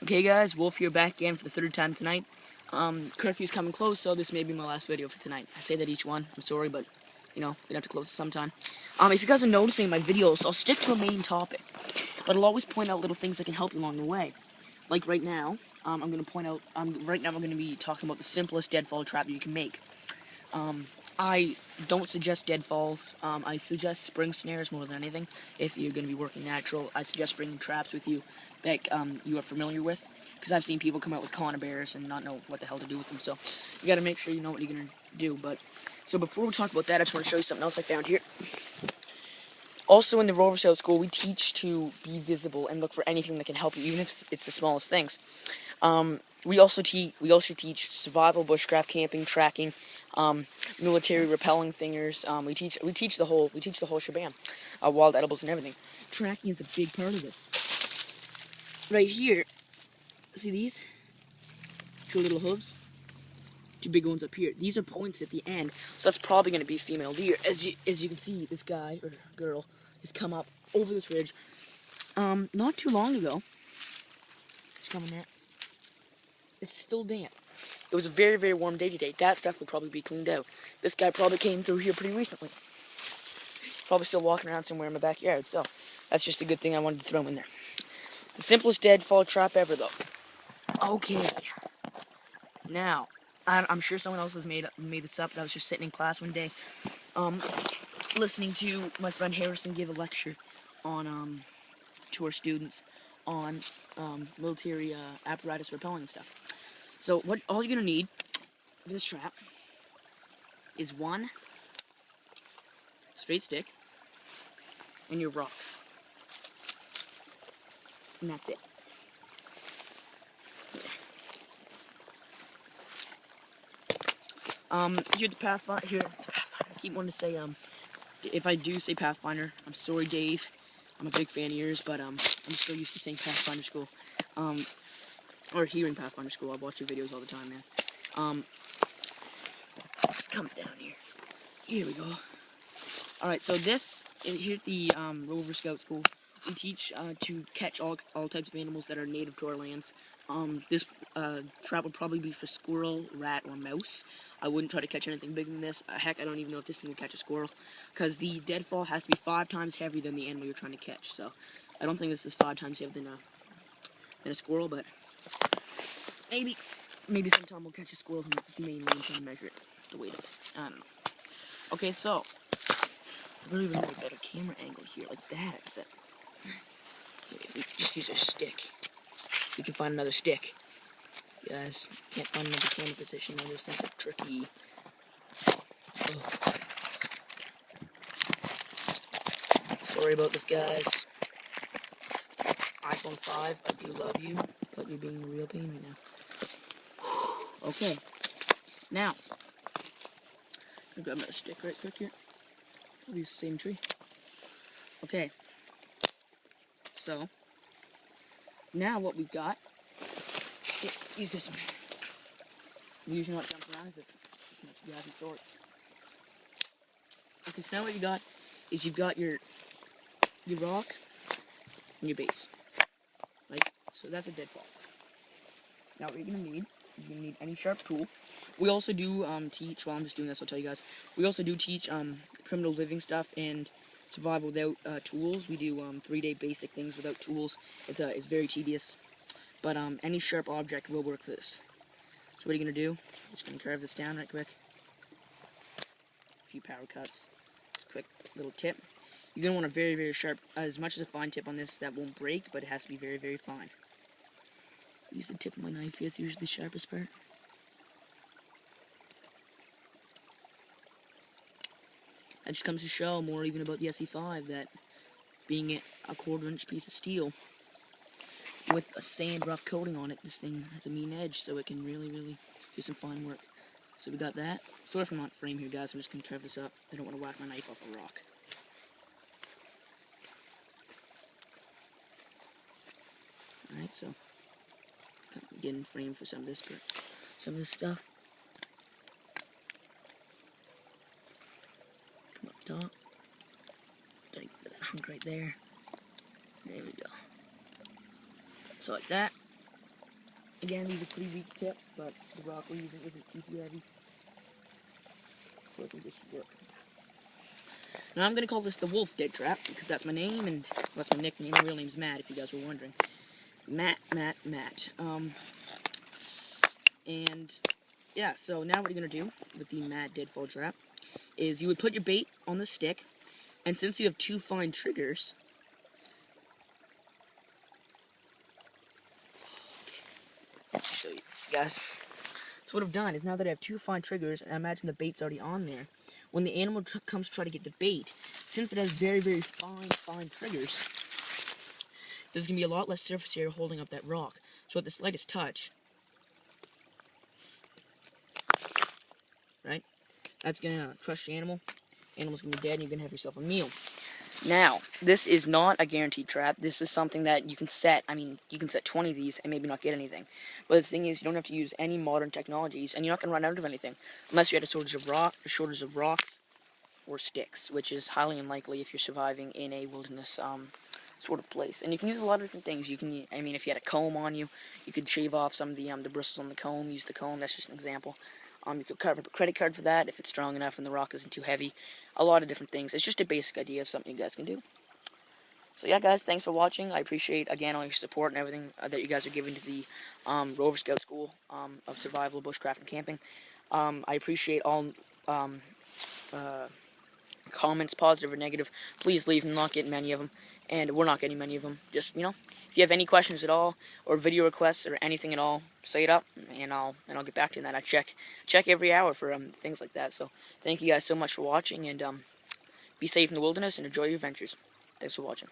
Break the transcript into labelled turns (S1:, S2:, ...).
S1: Okay guys, Wolf here back again for the third time tonight. Curfew's coming close, so this may be my last video for tonight. I say that each one, I'm sorry, but, you know, we're gonna have to close it sometime. If you guys are noticing my videos, I'll stick to a main topic, but I'll always point out little things that can help you along the way. Like right now, I'm gonna point out, right now I'm gonna be talking about the simplest deadfall trap you can make. I don't suggest deadfalls. I suggest spring snares more than anything. If you're going to be working natural, I suggest bringing traps with you that you are familiar with. Because I've seen people come out with conibears and not know what the hell to do with them. So you got to make sure you know what you're going to do. So before we talk about that, I just want to show you something else I found here. Also in the Rover Scout School, we teach to be visible and look for anything that can help you, even if it's the smallest things. We also teach survival, bushcraft, camping, tracking, military repelling thingers. We teach the whole shebang, wild edibles and everything. Tracking is a big part of this. Right here, see these two little hooves? Two big ones up here. These are points at the end, so that's probably going to be female deer. As you can see, this guy or girl has come up over this ridge. Not too long ago. It's coming there. It's still damp. It was a very, very warm day today. That stuff would probably be cleaned out. This guy probably came through here pretty recently. Probably still walking around somewhere in my backyard, so that's just a good thing I wanted to throw in there. The simplest deadfall trap ever, though. Okay. Now, I'm sure someone else has made this up, but I was just sitting in class one day, listening to my friend Harrison give a lecture on, to our students on, military, apparatus repelling and stuff. So all you're gonna need for this trap is one straight stick and your rock, and that's it. Here the Pathfinder. I keep wanting to say if I do say Pathfinder, I'm sorry, Dave. I'm a big fan of yours, but I'm so used to saying Pathfinder School. Or hearing Pathfinder School. I watch your videos all the time, man. Let's come down here. Here we go. Alright, so here at the Rover Scout School, we teach to catch all types of animals that are native to our lands. This trap would probably be for squirrel, rat, or mouse. I wouldn't try to catch anything bigger than this. Heck, I don't even know if this thing will catch a squirrel, because the deadfall has to be 5 times heavier than the animal you're trying to catch. So, I don't think this is 5 times heavier than a squirrel, but maybe sometime we'll catch a squirrel from the main lane trying to measure it, the weight of it. I don't know. Okay, so I don't even need a better camera angle here, like that. Except if we just use our stick, we can find another stick. You guys can't find another camera position. They're such a tricky. Sorry about this, guys. iPhone 5, I do love you, but you're being a real pain right now. Okay, now, I'll grab another stick right quick here. I'll use the same tree. Okay, so, now what we've got, use this one. We usually not jump around, is this. You have your sword. Okay, so now what you got is you've got your rock and your base. Right? So that's a deadfall. Now what you're going to need, you're going to need any sharp tool. We also do teach, while I'm just doing this, I'll tell you guys, we also do teach primitive living stuff and survival without tools. We do 3-day basic things without tools. It's very tedious, but any sharp object will work for this. So what are you going to do? I'm just going to carve this down right quick. A few power cuts. Just a quick little tip. You're going to want a very, very sharp, as much as a fine tip on this that won't break, but it has to be very, very fine. Use the tip of my knife here, it's usually the sharpest part. That just comes to show more even about the SE5, that being a 1/4-inch piece of steel with a sand rough coating on it, this thing has a mean edge, so it can really, really do some fine work. So we got that. Sorry for not frame here, guys, I'm just going to carve this up. I don't want to whack my knife off a rock. Alright, so getting framed for some of this stuff. Come up top. Gotta get rid of that hunk right there. There we go. So like that. Again, these are pretty weak tips, but the rock we're using isn't too heavy. So I think this should work. Now I'm gonna call this the Wolf Dead Trap because that's my name and that's my nickname. My real name's Matt, if you guys were wondering. Matt. And yeah, so now what you're gonna do with the Matt Deadfall Trap is you would put your bait on the stick, and since you have two fine triggers, so you see, guys. So what I've done is now that I have two fine triggers, and I imagine the bait's already on there, when the animal comes to try to get the bait, since it has very, very fine triggers, there's going to be a lot less surface area holding up that rock. So at the slightest touch, right, that's going to crush the animal. Animal's going to be dead, and you're going to have yourself a meal. Now, this is not a guaranteed trap. This is something that you can set. I mean, you can set 20 of these and maybe not get anything. But the thing is, you don't have to use any modern technologies, and you're not going to run out of anything. Unless you had a shortage of rocks or sticks, which is highly unlikely if you're surviving in a wilderness sort of place. And you can use a lot of different things. You can, I mean, if you had a comb on you, you could shave off some of the bristles on the comb, use the comb. That's just an example. You could cover up a credit card for that if it's strong enough and the rock isn't too heavy. A lot of different things. It's just a basic idea of something you guys can do. So yeah, guys, thanks for watching. I appreciate, again, all your support and everything that you guys are giving to the Rover Scout School of Survival, Bushcraft, and Camping. I appreciate all comments, positive or negative. Please leave. I'm not getting many of them, and we're not getting many of them. Just, if you have any questions at all, or video requests, or anything at all, say it up, and I'll get back to you on that. I check every hour for things like that. So thank you guys so much for watching, and be safe in the wilderness and enjoy your adventures. Thanks for watching.